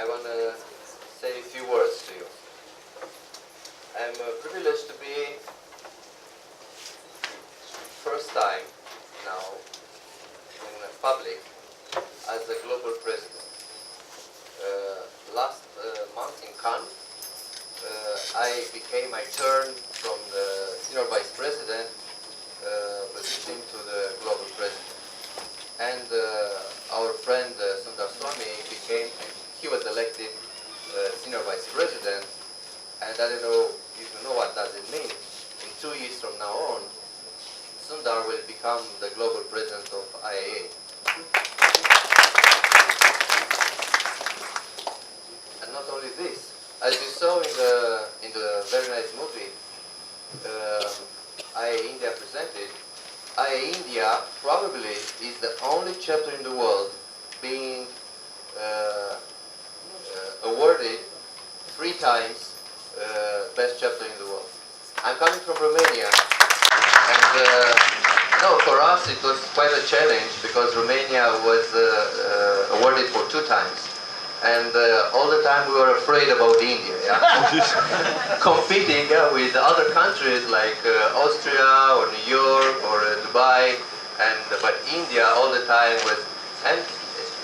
I want to say a few words to you. I'm privileged to be first time now in public as a global president. Last month in Cannes, I became my turn from the senior vice president position to the global president. And our friend Sundar Swami he was elected senior vice president. And I don't know if you know what does it mean. In 2 years from now on, Sundar will become the global president of IAA. And not only this, as you saw in the very nice movie IAA India presented, IAA India probably is the only chapter in the world being awarded 3 times best chapter in the world. I'm coming from Romania, and no, for us it was quite a challenge because Romania was awarded for 2 times, and all the time we were afraid about India, yeah? Competing with other countries like Austria or New York or Dubai, but India all the time was, and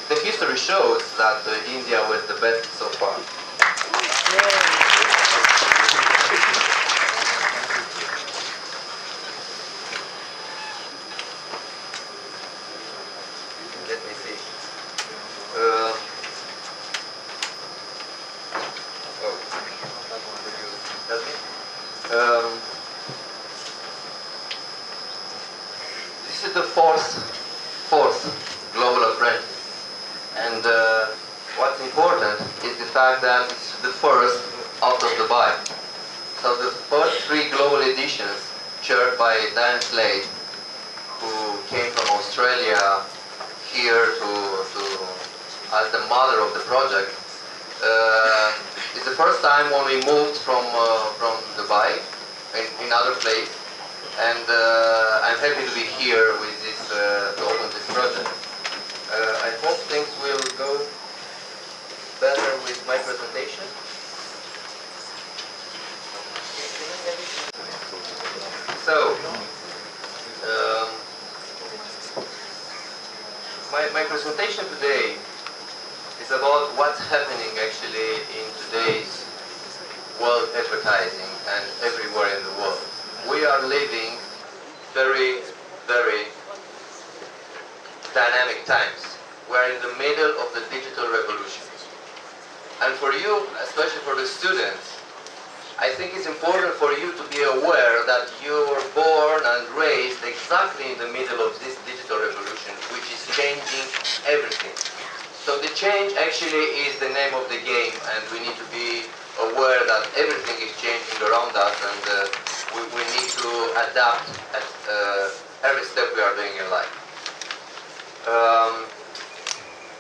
the history shows that India was the best so far. Let me see. This is the fourth global apprentice. And what's important is the fact that it's the first out of Dubai. So the first 3 global editions chaired by Diane Slade, who came from Australia here as the mother of the project. It's the first time when we moved from Dubai in other place, and I'm happy to be here with this to open this project. I hope things will go better with my presentation. So, my presentation today is about what's happening actually in today's world advertising and everywhere in the world. We are living very, very dynamic times. We're in the middle of the digital revolution. And for you, especially for the students, I think it's important for you to be aware that you were born and raised exactly in the middle of this digital revolution, which is changing everything. So the change actually is the name of the game, and we need to be aware that everything is changing around us, and we need to adapt at every step we are doing in life.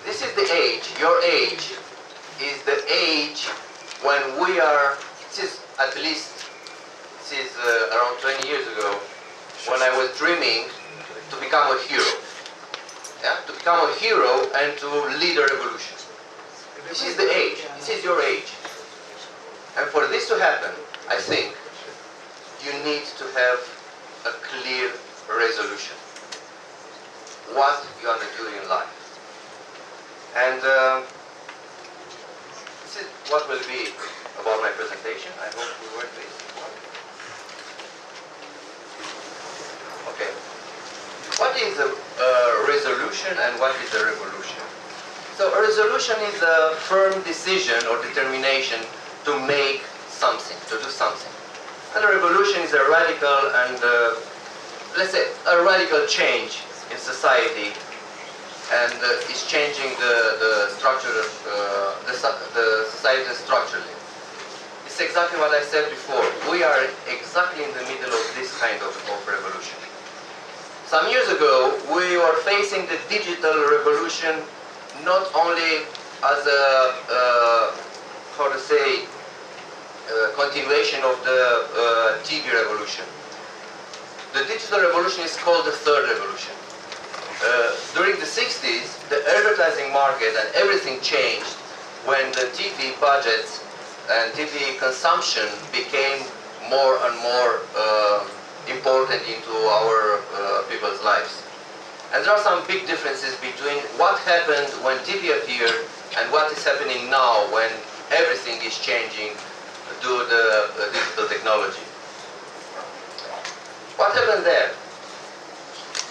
This is the age, your age is the age when we are, at least around 20 years ago, when I was dreaming to become a hero. Yeah? To become a hero and to lead a revolution. This is the age, this is your age. And for this to happen, I think you need to have a clear resolution. What you want to do in life. And this is what will be about my presentation. I hope we work this. Okay. What is a resolution and what is a revolution? So a resolution is a firm decision or determination to make something, to do something. And a revolution is a radical and, let's say, a radical change in society, and is changing the structure of the society structurally. It's exactly what I said before. We are exactly in the middle of this kind of revolution. Some years ago, we were facing the digital revolution not only as a, continuation of the TV revolution. The digital revolution is called the third revolution. During the 60s, the advertising market and everything changed when the TV budgets and TV consumption became more and more important into our people's lives. And there are some big differences between what happened when TV appeared and what is happening now when everything is changing due to the digital technology. What happened there?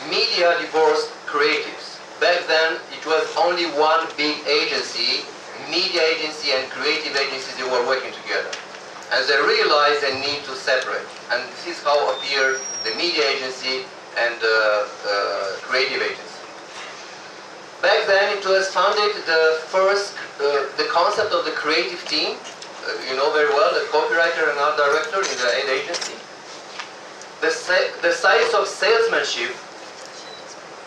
Media divorced creatives. Back then, it was only one big agency, media agency and creative agencies, they were working together. And they realized they need to separate. And this is how appeared the media agency and the creative agency. Back then, it was founded the concept of the creative team. You know very well, the copywriter and art director in the ad agency. The size of salesmanship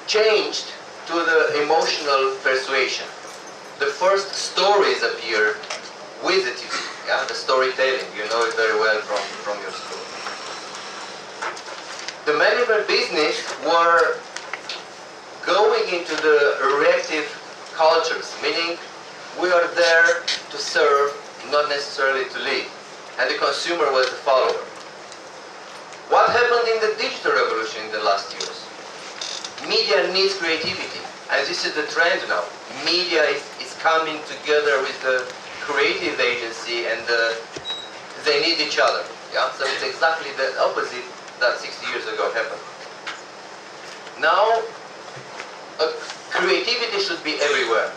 changed to the emotional persuasion. The first stories appeared with the TV, yeah, the storytelling. You know it very well from your school. The management business were going into the reactive cultures, meaning we are there to serve, not necessarily to lead. And the consumer was the follower. What happened in the digital revolution in the last years? Media needs creativity, and this is the trend now. Media is coming together with the creative agency, and they need each other. Yeah, so it's exactly the opposite that 60 years ago happened. Now, creativity should be everywhere.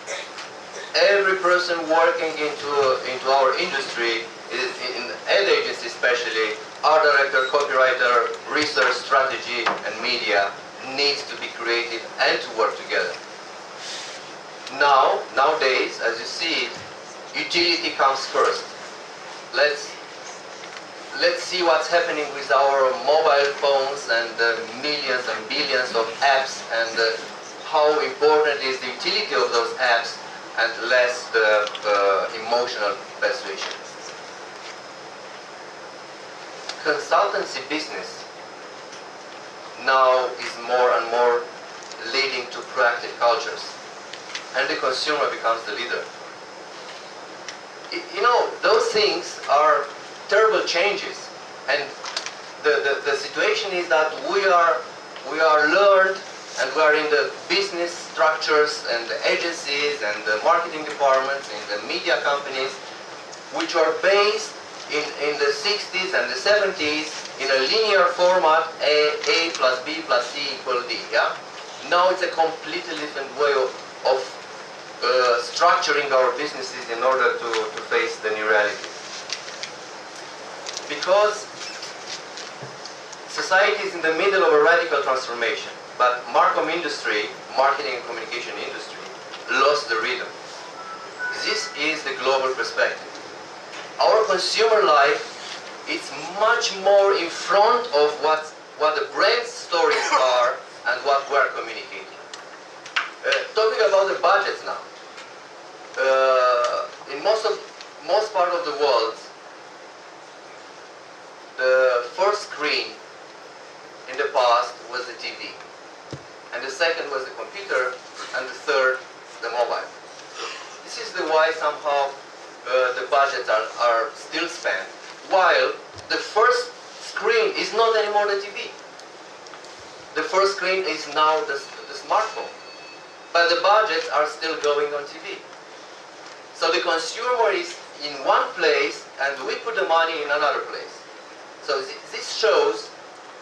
Every person working into our industry, in ad agency especially, art director, copywriter, research, strategy, and media needs to be creative and to work together. Nowadays, as you see, utility comes first. Let's see what's happening with our mobile phones and millions and billions of apps, and how important is the utility of those apps and less the emotional persuasion. Consultancy business now is more and more leading to proactive cultures, and the consumer becomes the leader. You know, those things are terrible changes, and the situation is that we are learned, and we are in the business structures and the agencies and the marketing departments in the media companies, which are based in the 60s and the 70s in a linear format, A plus B plus C equal D. Yeah? Now it's a completely different way of structuring our businesses in order to face the new reality. Because society is in the middle of a radical transformation, but Marcom industry, marketing and communication industry, lost the rhythm. This is the global perspective. Our consumer life is much more in front of what the brand stories are and what we are communicating. Talking about the budgets now. In most part of the world, the first screen in the past was the TV, and the second was the computer, and the third the mobile. This is the why somehow the budgets are still spent, while the first screen is not anymore the TV. The first screen is now the smartphone, but the budgets are still going on TV. So the consumer is in one place, and we put the money in another place. So this shows,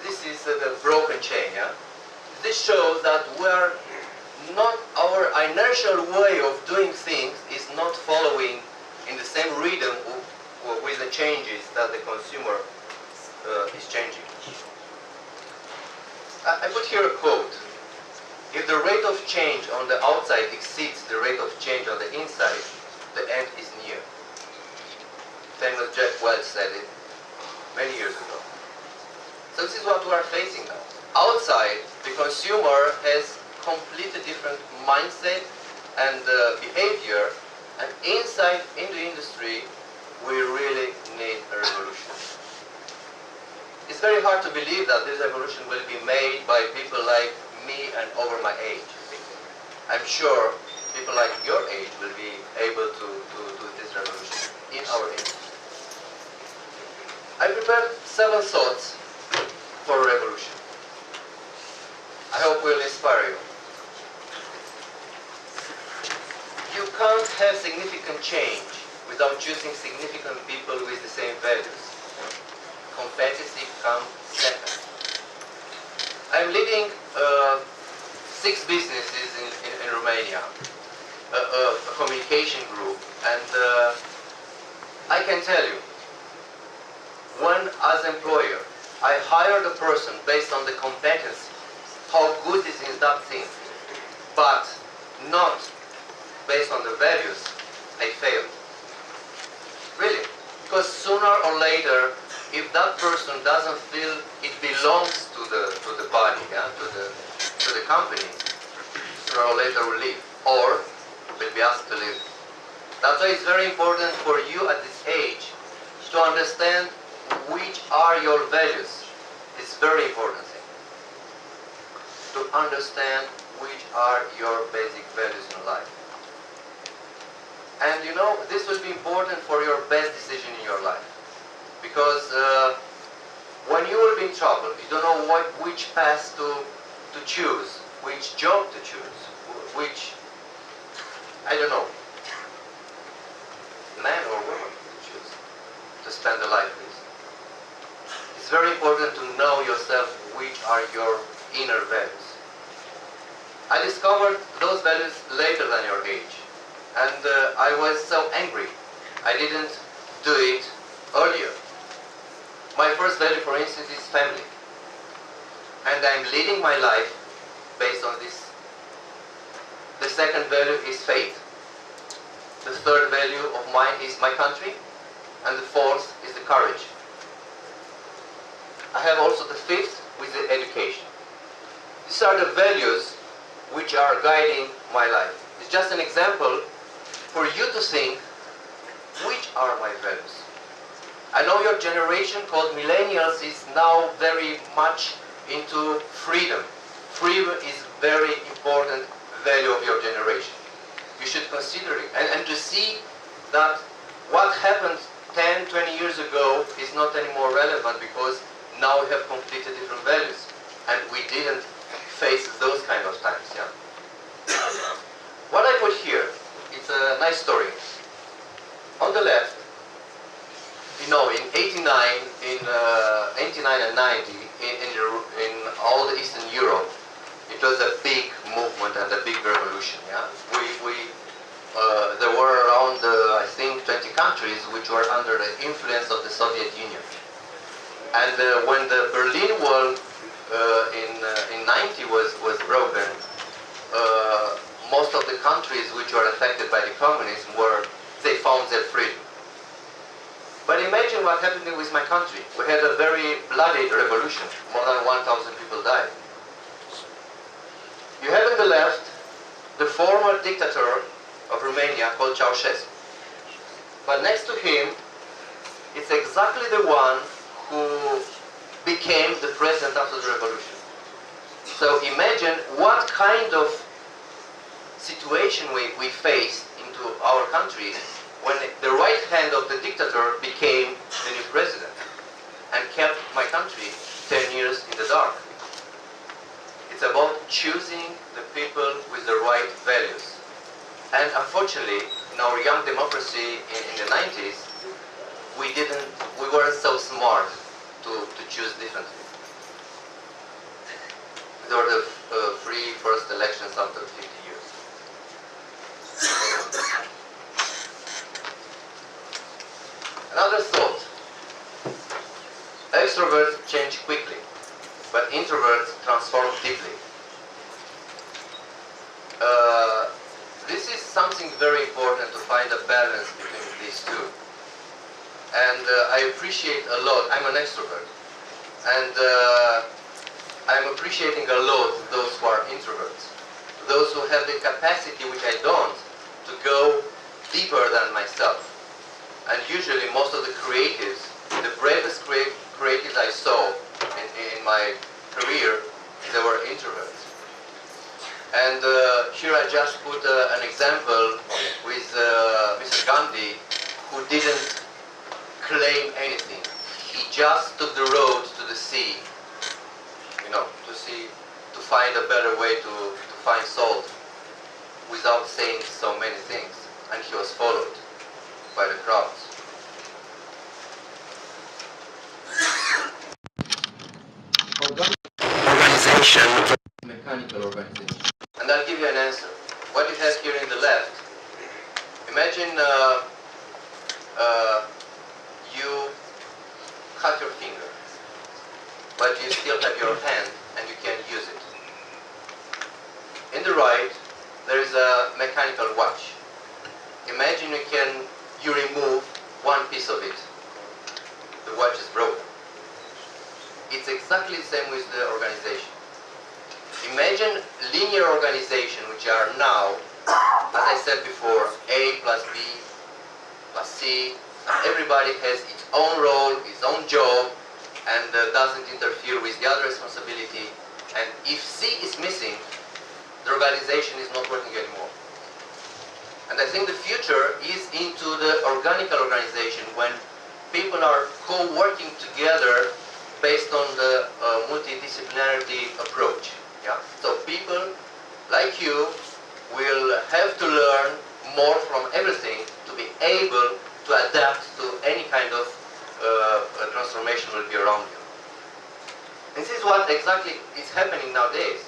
this is the broken chain. Yeah? This shows that our inertial way of doing things is not following in the same rhythm with the changes that the consumer is changing. I put here a quote. If the rate of change on the outside exceeds the rate of change on the inside, the end is near. Famous Jack Welch said it many years ago. So this is what we are facing now. Outside, the consumer has completely different mindset and behavior, and inside in the industry, we really need a revolution. It's very hard to believe that this revolution will be made by people like me and over my age. I'm sure people like your age will be able to 7 thoughts for a revolution. I hope will inspire you. You can't have significant change without choosing significant people with the same values. Competency comes second. I'm leading 6 businesses in Romania, a communication group, and I can tell you, when as employer I hired a person based on the competence, how good is in that thing, but not based on the values, I failed. Really, because sooner or later, if that person doesn't feel it belongs to the body, yeah, to the company, sooner or later will leave, or will be asked to leave. That's why it's very important for you at this age to understand which are your values. It's very important thing. To understand which are your basic values in life. And you know, this will be important for your best decision in your life. Because when you will be in trouble, you don't know which path to choose, which job to choose, which, I don't know, man or woman to choose to spend a life with. It's very important to know yourself which are your inner values. I discovered those values later than your age, and I was so angry I didn't do it earlier. My first value, for instance, is family, and I'm leading my life based on this. The second value is faith. The third value of mine is my country, and the fourth is the courage. I have also the fifth with the education. These are the values which are guiding my life. It's just an example for you to think, which are my values? I know your generation called millennials is now very much into freedom. Freedom is very important value of your generation. You should consider it. And to see that what happened 10, 20 years ago is not anymore relevant, because now we have completely different values. And we didn't face those kind of times. Yeah. What I put here, it's a nice story. On the left, you know, in 89 and 90, in all the Eastern Europe, it was a big movement and a big revolution. Yeah, there were around I think 20 countries which were under the influence of the Soviet Union. And when the Berlin Wall in 90 was broken, most of the countries which were affected by the communism they found their freedom. But imagine what happened with my country. We had a very bloody revolution. More than 1,000 people died. You have on the left the former dictator of Romania called Ceausescu. But next to him, it's exactly the one who became the president after the revolution. So imagine what kind of situation we faced into our country when the right hand of the dictator became the new president and kept my country 10 years in the dark. It's about choosing the people with the right values. And unfortunately, in our young democracy in the 90s, we weren't so smart to choose differently. There were the free first elections after 50 years. Another thought. Extroverts change quickly, but introverts transform deeply. This is something very important, to find a balance between these two. And I appreciate a lot, I'm an extrovert, and I'm appreciating a lot those who are introverts, those who have the capacity, which I don't, to go deeper than myself. And usually most of the creatives, the bravest creatives I saw in my career, they were introverts. And here I just put an example with Mr. Gandhi, who didn't claim anything. He just took the road to the sea, to find a better way to find salt without saying so many things, and he was followed by the crowds. Organization, mechanical organization. And I'll give you an answer. What you have here in the left, imagine you cut your finger, but you still have your hand and you can use it. In the right, there is a mechanical watch. Imagine you remove one piece of it. The watch is broken. It's exactly the same with the organization. Imagine linear organization, which are now, as I said before, A plus B plus C. Everybody has its own role, its own job, and doesn't interfere with the other responsibility. And if C is missing, the organization is not working anymore. And I think the future is into the organical organization, when people are co-working together based on the multidisciplinarity approach. Yeah? So people like you will have to learn more from everything to be able to adapt to any kind of transformation will be around you. This is what exactly is happening nowadays.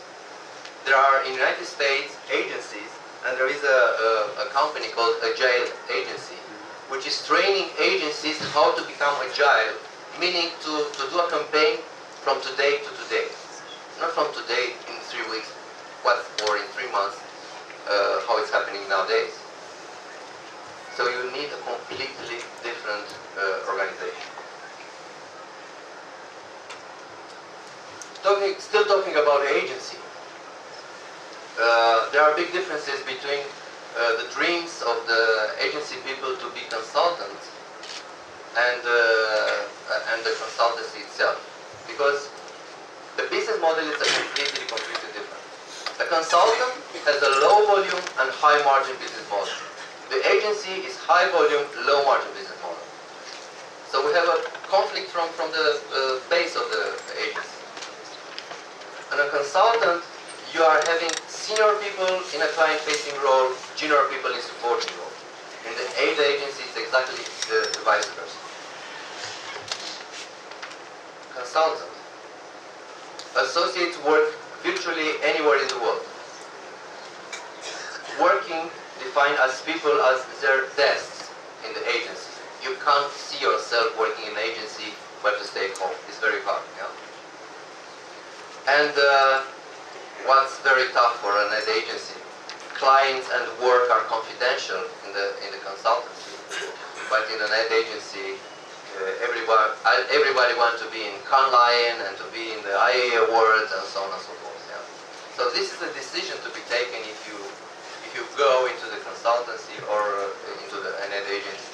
There are in the United States agencies, and there is a company called Agile Agency, which is training agencies how to become agile, meaning to do a campaign from today to today. Not from today in 3 weeks, or in 3 months, how it's happening nowadays. So you need a completely different organization. Still talking about agency. There are big differences between the dreams of the agency people to be consultants and the consultancy itself, because the business model is completely different. The consultant has a low volume and high margin business model. The agency is high volume, low margin business model. So we have a conflict from the base of the agency. And a consultant, you are having senior people in a client-facing role, junior people in supporting role. In the aid agency, it's exactly the vice versa. Consultant. Associates work virtually anywhere in the world. Working defined as people as their desks in the agency. You can't see yourself working in an agency but to stay home. It's very hard. Yeah? And what's very tough for an ad agency? Clients and work are confidential in the consultancy, but in an ad agency, everybody wants to be in Cannes Lion and to be in the IA Awards and so on and so forth. Yeah? So this is a decision to be taken if you go into the consultancy or into an ad agency.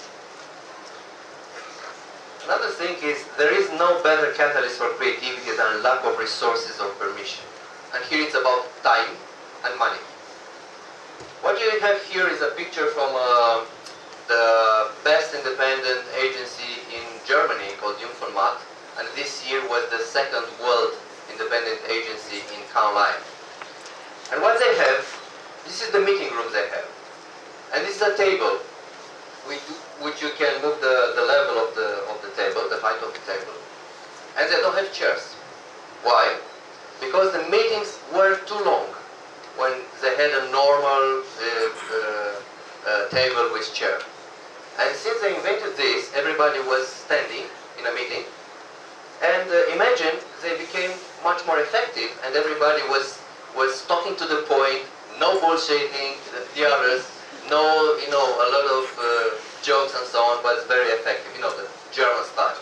Another thing is there is no better catalyst for creativity than lack of resources or permission. And here it's about time and money. What you have here is a picture from the best independent agency in Germany called Jungformat, and this year was the second world independent agency in Cannes Lion. And what they have, this is the meeting room they have. And this is a table which you can move the level of the table, the height of the table. And they don't have chairs. Why? Because the meetings were too long when they had a normal table with chair. And since they invented this, everybody was standing in a meeting. And imagine they became much more effective, and everybody was talking to the point, no bullshitting the others, no, a lot of jokes and so on, but it's very effective, the German style.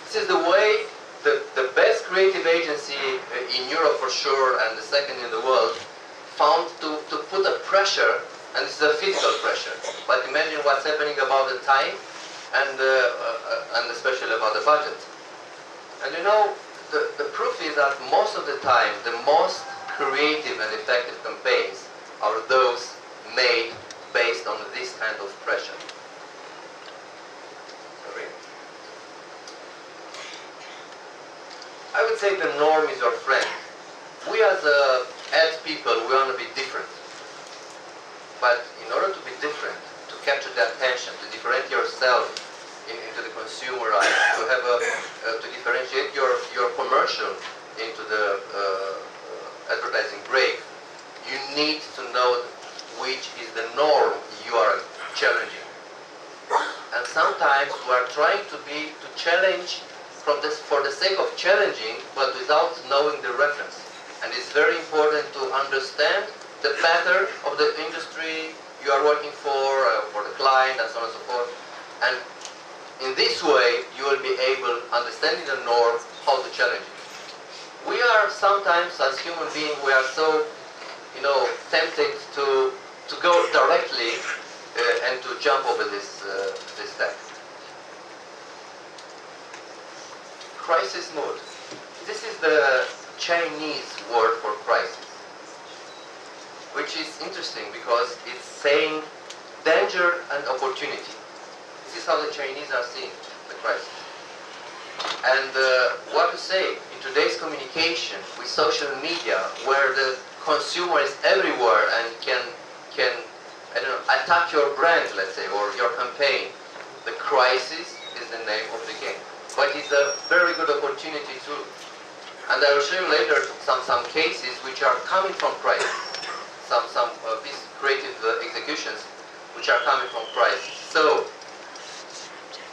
This is the way the best creative agency in Europe for sure, and the second in the world, found to put a pressure, and this is a physical pressure. But imagine what's happening about the time, and especially about the budget. And the proof is that most of the time, the most creative and effective campaigns are those made based on this kind of pressure. say the norm is your friend. We as ad people, we want to be different. But in order to be different, to capture the attention, to differentiate yourself into the consumer eyes, to have to differentiate your commercial into the advertising break, you need to know which is the norm you are challenging. And sometimes we are trying to challenge for the sake of challenging, but without knowing the reference. And it's very important to understand the pattern of the industry you are working for the client, and so on and so forth. And in this way, you will be able, understanding the norm, how to challenge it. We are sometimes, as human beings, we are so, tempted to go directly and to jump over this step. Crisis mode. This is the Chinese word for crisis, which is interesting because it's saying danger and opportunity. This is how the Chinese are seeing the crisis. And what to say, in today's communication with social media, where the consumer is everywhere and can attack your brand, let's say, or your campaign, the crisis is the name of the game. But it's a very good opportunity too. And I will show you later some cases which are coming from crisis. Some these creative executions which are coming from crisis. So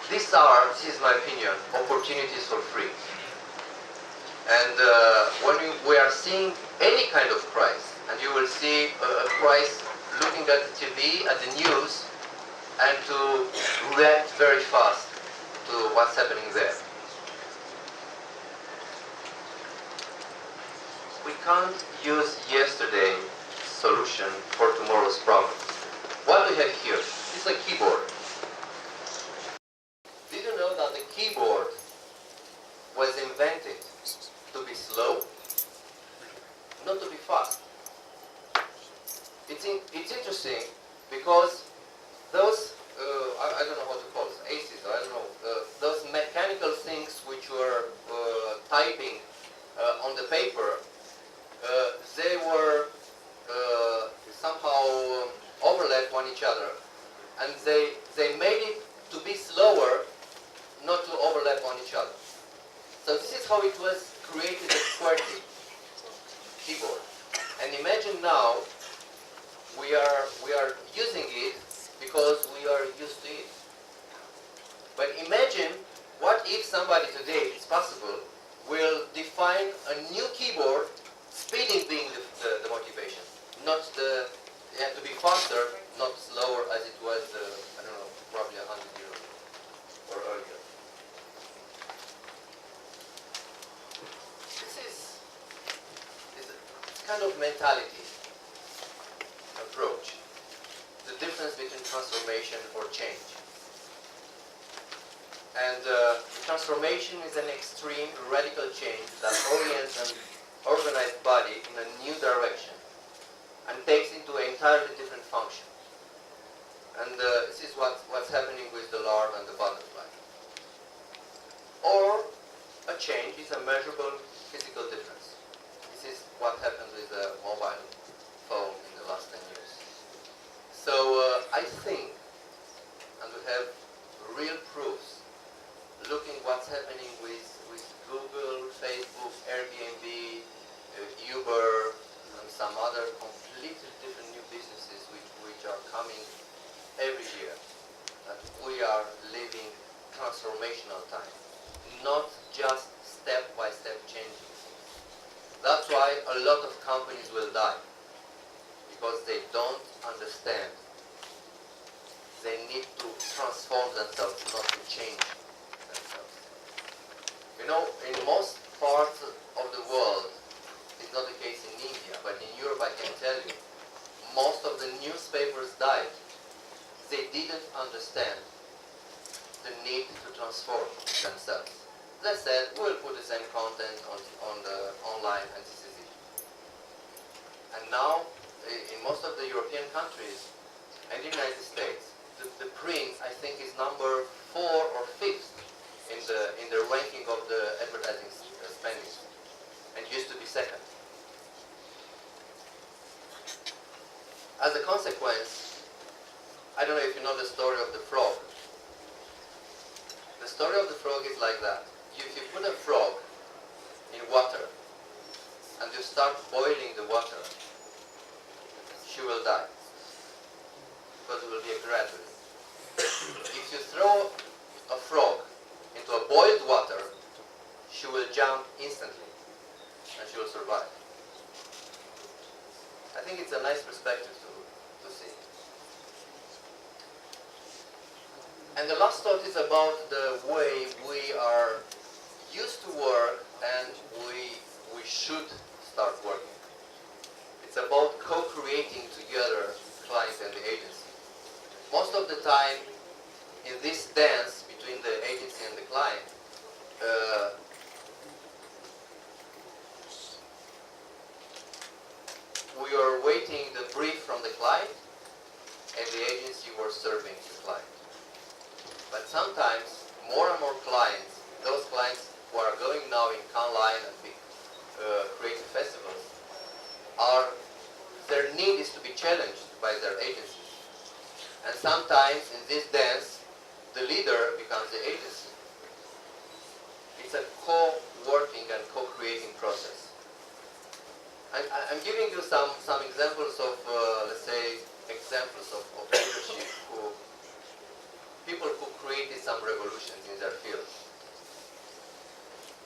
this is my opinion, opportunities for free. And when we are seeing any kind of crisis, and you will see a crisis looking at the TV, at the news, and to react very fast to what's happening there. We can't use yesterday's solution for tomorrow's problem. What we have here is a keyboard. Did you know that the keyboard was invented to be slow, not to be fast? It's interesting because those, I don't know how to call it, aces, I don't know, those mechanical things which were typing on the paper, they were somehow overlap on each other, and they made it to be slower, not to overlap on each other. So this is how it was created, a QWERTY keyboard. And imagine now we are using it because we are used to it. But imagine what if somebody today, it's possible, will define a new keyboard, speeding being the motivation, not to be faster, not slower as it was, I don't know, probably 100 years or earlier. This is a kind of mentality approach, the difference between transformation or change. And transformation is an extreme, radical change that orients an organized body in a new direction and takes into an entirely different function. And this is what's happening with the larva and the butterfly. Or a change is a measurable physical difference. This is what happened with the mobile phone in the last 10 years. So I think, and we have real proofs, looking what's happening with Google, Facebook, Airbnb, Uber, and some other completely different new businesses which are coming every year, that we are living transformational time, not just step-by-step changing things. That's why a lot of companies will die, because they don't understand. They need to transform themselves, not to change themselves. You know, in most parts of the world, it's not the case in India, but in Europe I can tell you, most of the newspapers died. They didn't understand the need to transform themselves. They said, we'll put the same content on the online, and this is it. And now, in most of the European countries and the United States, the print, I think, is number 4 or 5th in the ranking of the advertising spending. don't know if you know the story of the frog. The story of the frog is like that. If you put a frog in water and you start boiling the water, she will die because it will be gradually. If you throw a frog into a boiled water, she will jump instantly and she will survive. I think it's a nice perspective to see. And the last thought is about the way we are used to work and we should start working. It's about co-creating together client and the agency. Most of the time in this dance between the agency and the client, we are waiting the brief from the client and the agency were serving the client. But sometimes more and more clients, those clients who are going now in Cannes Lion and big creative festivals, their need is to be challenged by their agencies. And sometimes in this dance, the leader becomes the agency. It's a co-working and co-creating process. I'm giving you some examples of, let's say, examples of leadership people who created some revolutions in their field.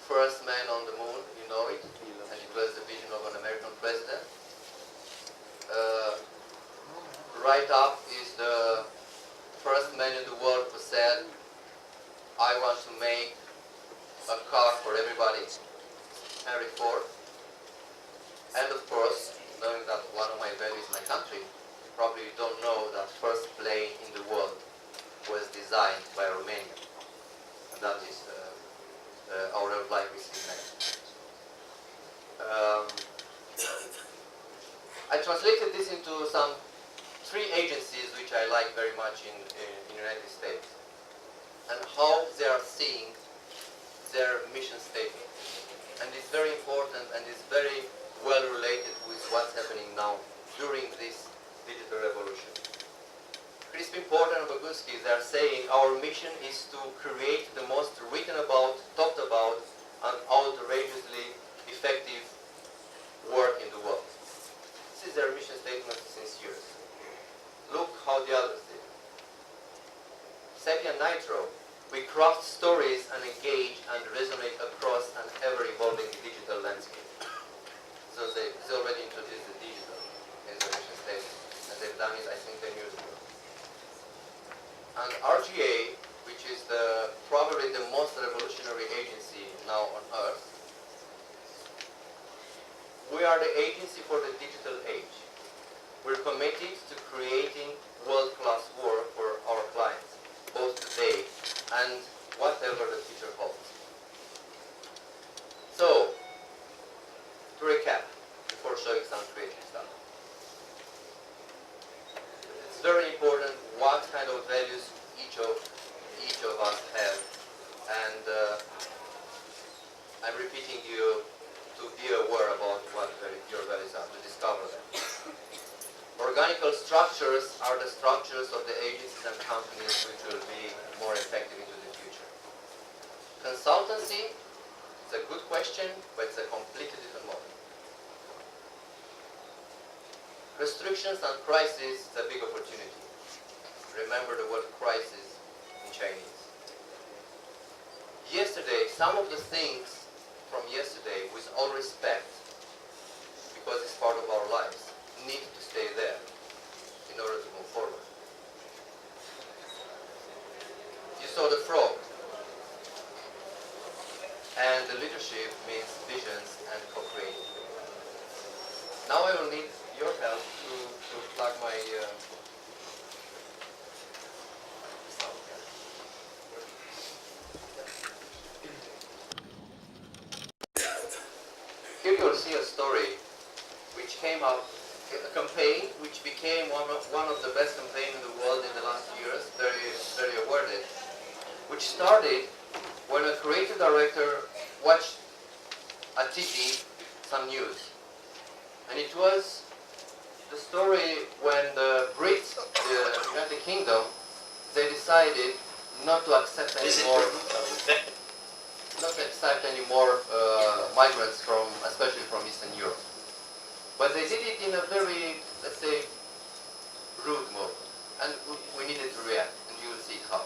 First man on the moon, you know it, and it was the vision of an American president. Right up is the first man in the world who said, I want to make a car for everybody, Henry Ford. And of course, knowing that one of my values is my country, you probably don't know that first plane in the world was designed by Romania. And that is our life is next. I translated this into some 3 agencies which I like very much in the United States and how they are seeing their mission statement. And it's very important and it's very well related with what's happening now during this digital revolution. Crispin Porter and Boguski, they are saying our mission is to create the most written about, talked about, and outrageously effective work in the world. This is their mission statement since years. Look how the others did. Sepia and Nitro, we craft stories and engage and resonate across an ever-evolving digital landscape. So they already introduced the digital in the mission statement, and they've done it, I think, 10 years ago. And RGA, which is probably the most revolutionary agency now on earth, we are the agency for the digital age. We're committed to creating world-class work for our clients, both today and whatever the future holds. So, to recap, before showing some creative stuff. It's very important what kind of values each of us have, and I'm repeating you to be aware about what your values are, to discover them. Organical structures are the structures of the agencies and companies which will be more effective into the future. Consultancy is a good question, but it's a completely different model. Restrictions and crisis is a big opportunity. Remember the word crisis in Chinese. Yesterday, some of the things from yesterday, with all respect, because it's part of our lives, need to stay there in order to move forward. You saw the frog. And the leadership means visions and co-creating. Now I will need your help to plug my sound here. Here you will see a story which came up, a campaign which became one of the best campaigns in the world in the last years, very awarded, which started when a creative director watched at TV some news. And it was the story when the Brits, the United Kingdom, they decided not to accept anymore, migrants from, especially from Eastern Europe. But they did it in a very, let's say, rude mode, and we needed to react, and you will see how.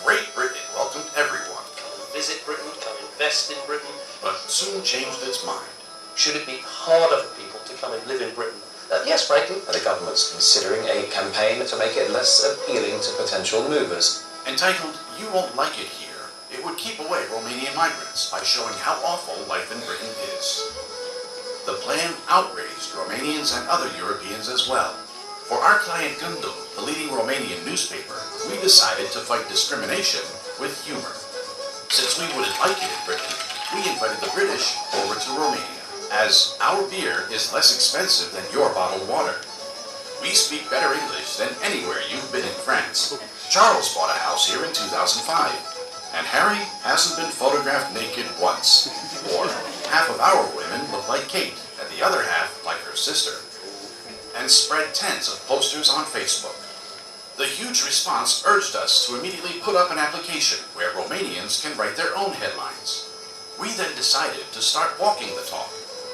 Great Britain welcomed everyone. Come and visit Britain, come invest in Britain. But soon changed its mind. Should it be harder for people to come and live in Britain? Yes, frankly. The government's considering a campaign to make it less appealing to potential movers. Entitled, "You Won't Like It Here," it would keep away Romanian migrants by showing how awful life in Britain is. The plan outraged Romanians and other Europeans as well. For our client Gândul, the leading Romanian newspaper, we decided to fight discrimination with humor. Since we wouldn't like it in Britain, we invited the British over to Romania, as our beer is less expensive than your bottled water. We speak better English than anywhere you've been in France. Charles bought a house here in 2005, and Harry hasn't been photographed naked once. Or half of our women look like Kate, and the other half like her sister. And spread tens of posters on Facebook. The huge response urged us to immediately put up an application where Romanians can write their own headlines. We then decided to start walking the talk.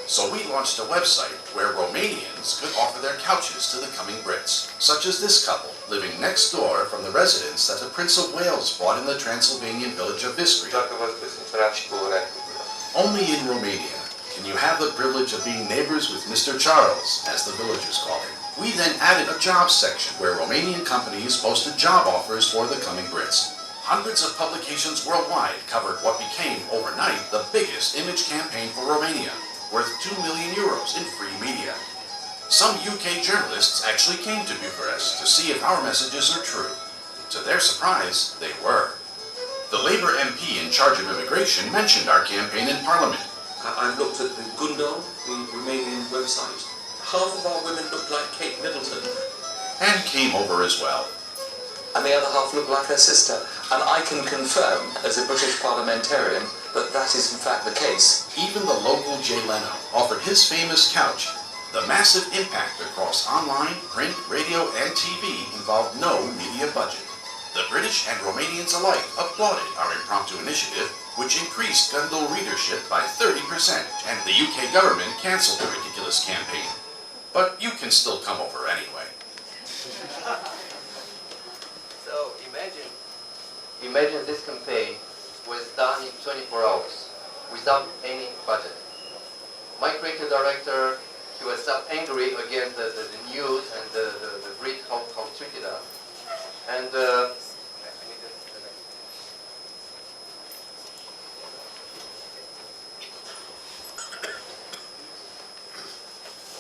So we launched a website where Romanians could offer their couches to the coming Brits, such as this couple living next door from the residence that the Prince of Wales bought in the Transylvanian village of Ischia. Only in Romania can you have the privilege of being neighbors with Mr. Charles, as the villagers call him. We then added a jobs section where Romanian companies posted job offers for the coming Brits. Hundreds of publications worldwide covered what became overnight the biggest image campaign for Romania, worth €2 million in free media. Some UK journalists actually came to Bucharest to see if our messages are true. To their surprise, they were. The Labour MP in charge of immigration mentioned our campaign in Parliament. I looked at the Gândul, the Romanian website. Half of our women looked like Kate Middleton. And came over as well. And the other half looked like her sister. And I can confirm, as a British parliamentarian, that that is in fact the case. Even the local Jay Leno offered his famous couch. The massive impact across online, print, radio, and TV involved no media budget. The British and Romanians alike applauded our impromptu initiative, which increased Gândul readership by 30%, and the UK government cancelled the ridiculous campaign. But you can still come over anyway. So imagine this campaign was done in 24 hours without any budget. My creative director, he was so angry against the news and the Brits how treated us. And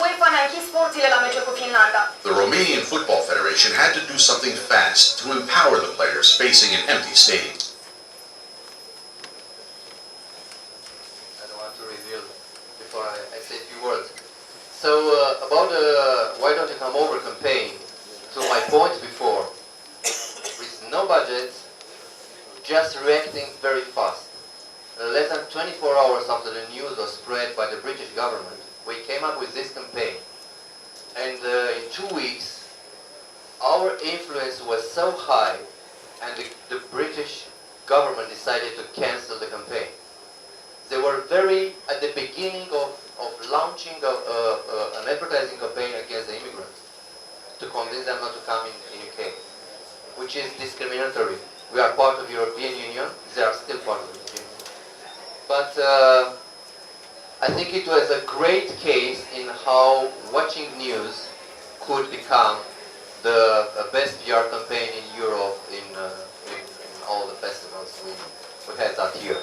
UEFA ne-a închis porțile la meciul cu Finlanda. The Romanian Football Federation had to do something fast to empower the players facing an empty stadium. I don't want to reveal before I say a few words. So about the Why Don't You Come Over campaign, to my point before, with no budget, just reacting very fast. Less than 24 hours after the news was spread by the British government, we came up with this campaign. And in 2 weeks, our influence was so high, and the British government decided to cancel the campaign. They were at the beginning of launching an advertising campaign against the immigrants to convince them not to come in UK, which is discriminatory. We are part of the European Union, they are still part of the Union. But I think it was a great case in how watching news could become the best PR campaign in Europe in all the festivals we had that year.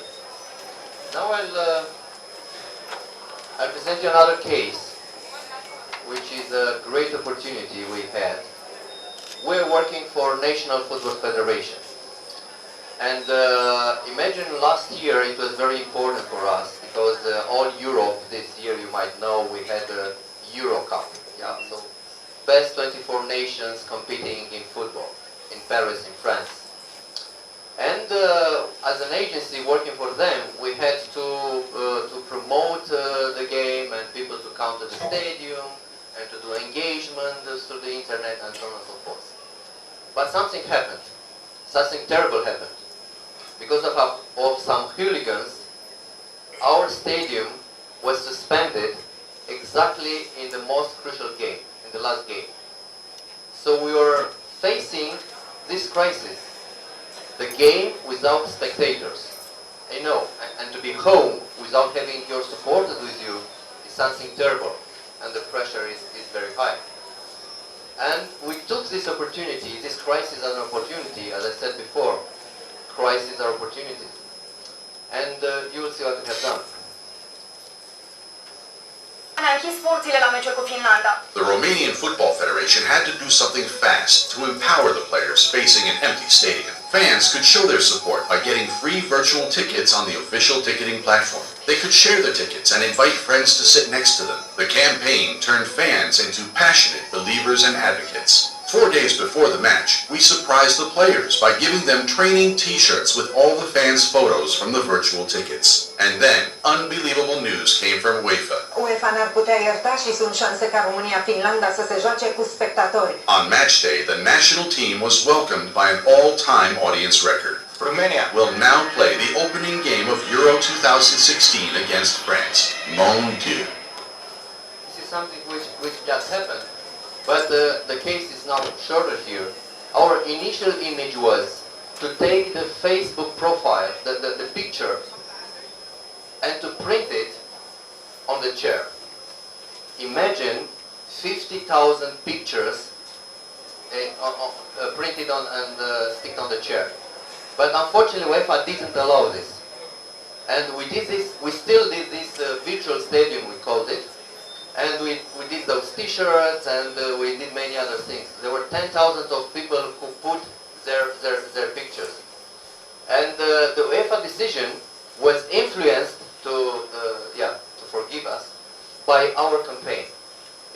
Now I'll present you another case, which is a great opportunity we had. We're working for National Football Federation. And imagine last year it was very important for us because all Europe this year, you might know, we had the Euro Cup. Yeah, so best 24 nations competing in football in Paris, in France. And as an agency working for them, we had to promote the game and people to come to the stadium and to do engagement through the internet and so on and so forth. But something happened. Something terrible happened. Because of some hooligans, our stadium was suspended exactly in the most crucial game, in the last game. So we were facing this crisis. The game without spectators. I know, and to be home without having your supporters with you is something terrible, and the pressure is very high. And we took this opportunity, this crisis as an opportunity, as I said before, crises are opportunities. And you will see what we have done. Ne-a închis porțile la meciul cu Finlanda. The Romanian Football Federation had to do something fast to empower the players facing an empty stadium. Fans could show their support by getting free virtual tickets on the official ticketing platform. They could share the tickets and invite friends to sit next to them. The campaign turned fans into passionate believers and advocates. 4 days before the match, we surprised the players by giving them training t-shirts with all the fans' photos from the virtual tickets. And then, unbelievable news came from UEFA. UEFA ne-ar putea ierta și sunt șanse ca România-Finlanda să se joace cu spectatori. On match day, the national team was welcomed by an all-time audience record. Romania Will now play the opening game of Euro 2016 against France. Mon Dieu. This is something which just happened. But the case is now shorter here. Our initial image was to take the Facebook profile, the picture, and to print it on the chair. Imagine 50,000 pictures printed on and sticked on the chair. But unfortunately UEFA didn't allow this. And we did this, we still did this virtual stadium, we called it. And we did those t-shirts and we did many other things. There were 10,000 of people who put their pictures. And the UEFA decision was influenced to forgive us by our campaign.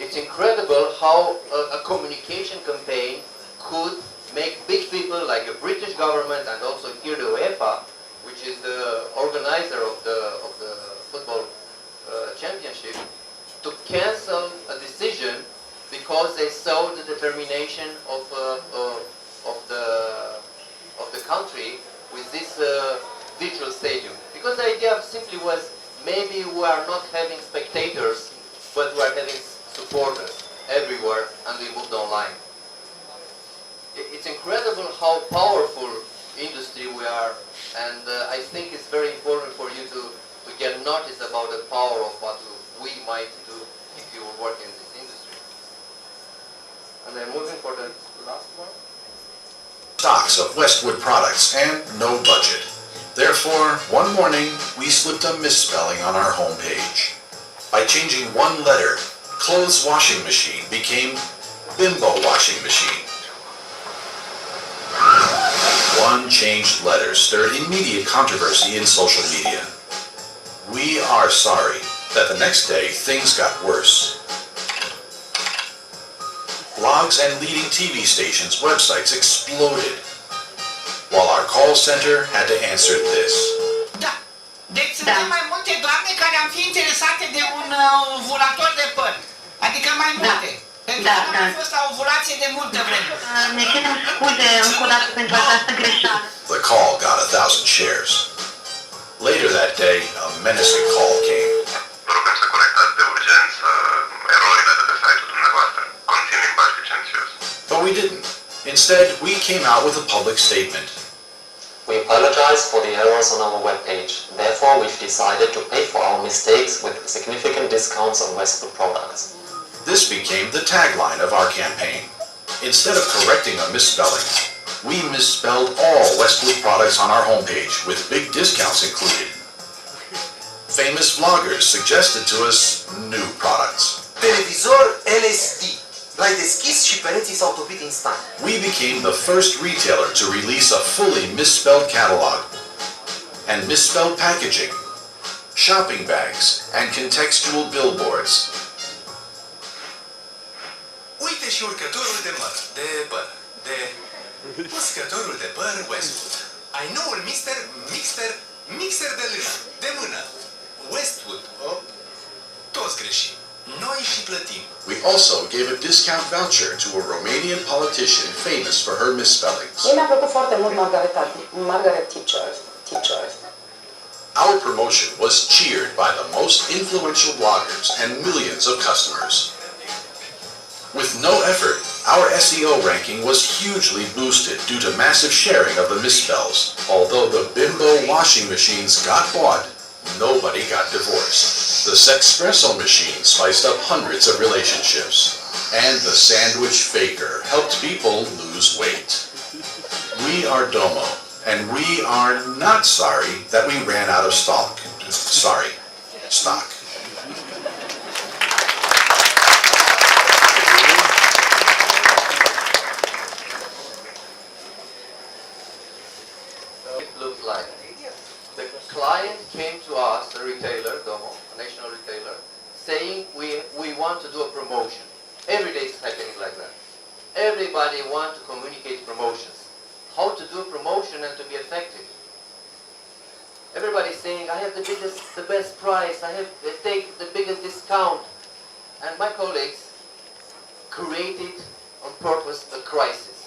It's incredible how a communication campaign could make big people like the British government and also here the UEFA, which is the organizer of the football championship, to cancel a decision because they saw the determination of the country with this virtual stadium. Because the idea simply was maybe we are not having spectators, but we are having supporters everywhere, and we moved online. It's incredible how powerful industry we are, and I think it's very important for you to get notice about the power of what we might do if you work in this industry. And I'm moving for the last one. Stocks of Westwood products and no budget. Therefore, one morning, we slipped a misspelling on our homepage. By changing one letter, clothes washing machine became bimbo washing machine. One changed letter stirred immediate controversy in social media. We are sorry that the next day things got worse. Blogs and leading TV stations' websites exploded, while our call center had to answer this. Da. Deci suntem mai multe doamne care am fi interesate de un ovulator de păr. Adică mai multe. Pentru că nu a fost o ovulație de multă vreme. Ne cerem scuze încă o dată pentru această greșeală. The call got 1,000 shares. Later that day, a menacing call came. Vă rugăm să corectați de urgență erorile de pe site-ul dumneavoastră. Conțin limbaj licențios. But we didn't. Instead, we came out with a public statement. We apologize for the errors on our webpage. Therefore, we've decided to pay for our mistakes with significant discounts on Westwood products. This became the tagline of our campaign. Instead of correcting a misspelling, we misspelled all Westwood products on our homepage with big discounts included. Famous vloggers suggested to us new products. Televizor LSD. L-ai deschis și pereții s-au topit instant. We became the first retailer to release a fully misspelled catalog and misspelled packaging, shopping bags, and contextual billboards. Uite și urcătorul de păr, uscătorul de păr Westwood. ai noul mixer de lână, de mână, Westwood. Toți greșim. Noi și plătim. We also gave a discount voucher to a Romanian politician famous for her misspellings. Mie mi-a plăcut foarte mult Margaret Thatcher. Our promotion was cheered by the most influential bloggers and millions of customers. With no effort, our SEO ranking was hugely boosted due to massive sharing of the misspells. Although the bimbo washing machines got bought, nobody got divorced. The Sexpresso machine spiced up hundreds of relationships. And the sandwich faker helped people lose weight. We are Domo, and we are not sorry that we ran out of stock. Stock. It looked like the client came to us, a retailer, Domo, a national retailer, saying we want to do a promotion. Every day it's happening like that. Everybody wants to communicate promotions. How to do a promotion and to be effective. Everybody's saying, I have the best price, I take the biggest discount. And my colleagues created on purpose a crisis.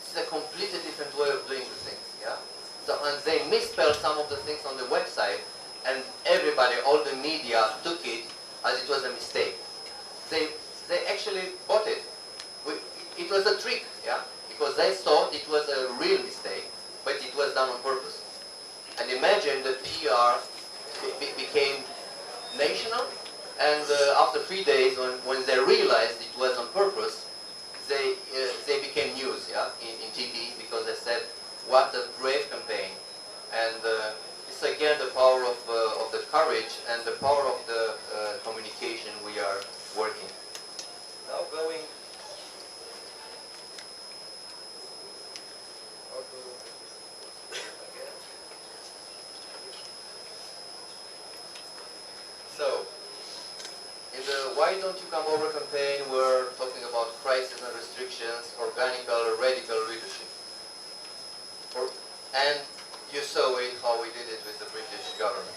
It's a completely different way of doing the things, yeah? So, and they misspelled some of the things on the website, and everybody, all the media took it as it was a mistake. They actually bought it. It was a trick, yeah? Because they thought it was a real mistake, but it was done on purpose. And imagine the PR became national, and after 3 days, when they realized it was on purpose, they became news, yeah, in TV, because they said, what a brave campaign. And it's again the power of the courage and the power of the communication we are working. Now going So, in the Why Don't You Come Over campaign, we're talking about crisis and restrictions, organical, radical leadership. And you saw it, how we did it with the British government.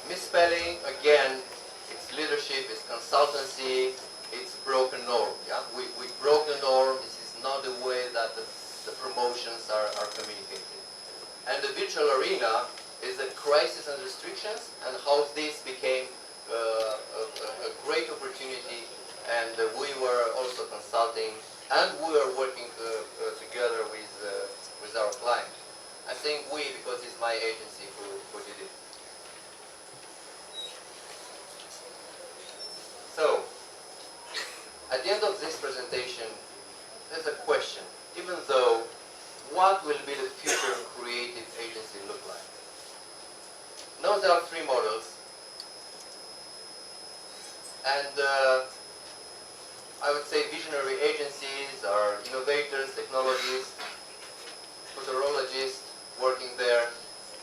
Misspelling, again, it's leadership, it's consultancy, it's broken norm. Yeah? We broke the norm. This is not the way that the promotions are communicated. And the virtual arena is the crisis and restrictions, and how this became a great opportunity, and we were also consulting, and we are working together with our client. I think because it's my agency who did it. So, at the end of this presentation, there's a question. Even though, what will be the future creative agency look like? Now there are 3 models. And I would say visionary agencies are innovators, technologists, futurologists working there,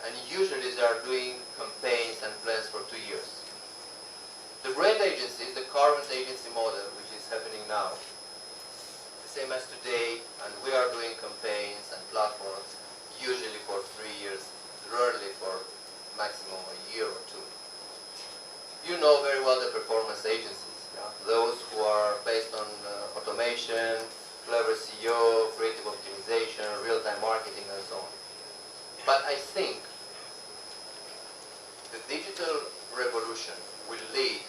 and usually they are doing campaigns and plans for 2 years. The brand agencies, the current agency model, which is happening now, the same as today, and we are doing campaigns and platforms usually for 3 years, rarely for maximum a year or 2. You know very well the performance agencies, yeah? Those who are based on automation, clever SEO, creative optimization, real-time marketing, and so on. But I think the digital revolution will lead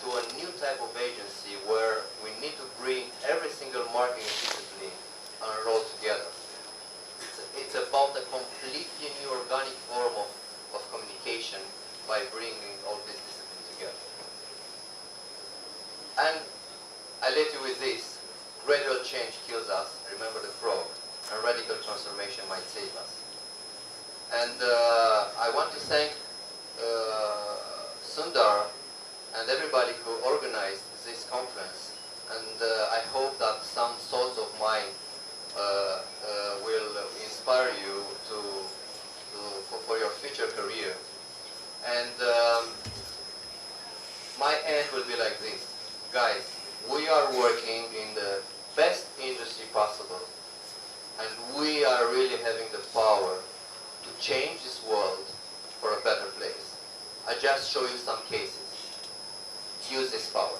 to a new type of agency where we need to bring every single marketing discipline and roll together. It's about a completely new organic form of communication by bringing all these disciplines together. And I let you with this. Gradual change kills us, remember the frog, and radical transformation might save us. And I want to thank Sundar and everybody who organized this conference. And I hope that some thoughts of mine will inspire you for your future career. And my end will be like this. Guys, we are working in the best industry possible. and we are really having the power to change this world for a better place. I just show you some cases. Use this power.